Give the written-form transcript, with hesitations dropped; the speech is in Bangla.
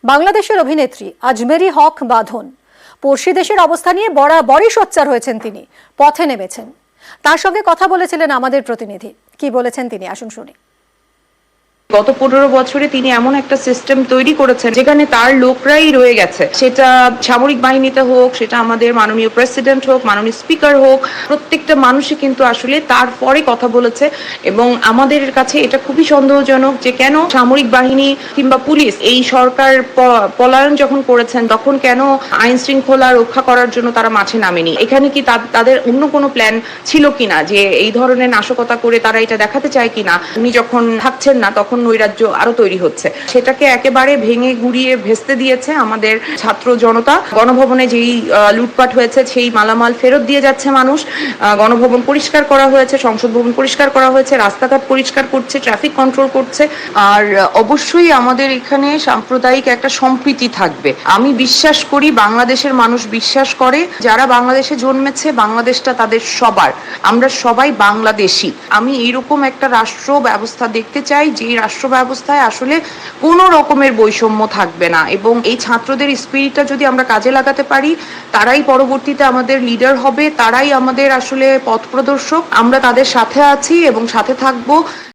বাংলাদেশের অভিনেত্রী আজমেরি হক বাঁধন পড়শি দেশের অবস্থা নিয়ে বরাবরই সোচ্চার হয়েছেন। তিনি পথে নেমেছেন। তার সঙ্গে কথা বলেছিলেন আমাদের প্রতিনিধি। কি বলেছেন তিনি, আসুন শুনি। গত 15 বছরে তিনি এমন একটা সিস্টেম তৈরি করেছেন যেখানে তার লোকরাই রয়ে গেছে, সেটা সামরিক বাহিনীতে হোক, সেটা আমাদের মাননীয় প্রেসিডেন্ট হোক, মাননীয় স্পিকার হোক, প্রত্যেকটা মানুষই কিন্তু আসলে তারপরে কথা বলেছে। এবং আমাদের কাছে এটা খুবই সন্দেহজনক যে কেন সামরিক বাহিনী কিংবা পুলিশ এই সরকার পলায়ন যখন করেছেন তখন কেন আইন শৃঙ্খলা রক্ষা করার জন্য তারা মাঠে নামেনি। এখানে কি তাদের অন্য কোনো প্ল্যান ছিল কিনা, যে এই ধরনের নাশকতা করে তারা এটা দেখাতে চায় কিনা উনি যখন থাকছেন না তখন নৈরাজ্য আরো তৈরি হচ্ছে। সেটাকে একেবারে ভেঙে গুড়িয়ে ভেস্তে দিয়েছে আমাদের ছাত্র জনতা। গণভবনে যেই লুটপাট হয়েছে সেই মালামাল ফেরত দিয়ে যাচ্ছে মানুষ। গণভবন পরিষ্কার করা হয়েছে, সংসদ ভবন পরিষ্কার করা হয়েছে, রাস্তাঘাট পরিষ্কার করছে, ট্রাফিক কন্ট্রোল করছে। আর অবশ্যই আমাদের এখানে সাম্প্রদায়িক একটা সম্প্রীতি থাকবে। আমি বিশ্বাস করি, বাংলাদেশের মানুষ বিশ্বাস করে, যারা বাংলাদেশে জন্মেছে বাংলাদেশটা তাদের সবার, আমরা সবাই বাংলাদেশী। আমি এইরকম একটা রাষ্ট্র ব্যবস্থা দেখতে চাই যে রাষ্ট্র ব্যবস্থায় আসলে কোনো রকমের বৈষম্য থাকবে না। এবং এই ছাত্রদের স্পিরিটটা যদি আমরা কাজে লাগাতে পারি, তারাই পরবর্তীতে আমাদের লিডার হবে, তারাই আমাদের আসলে পথ প্রদর্শক। আমরা তাদের সাথে আছি এবং সাথে থাকবো।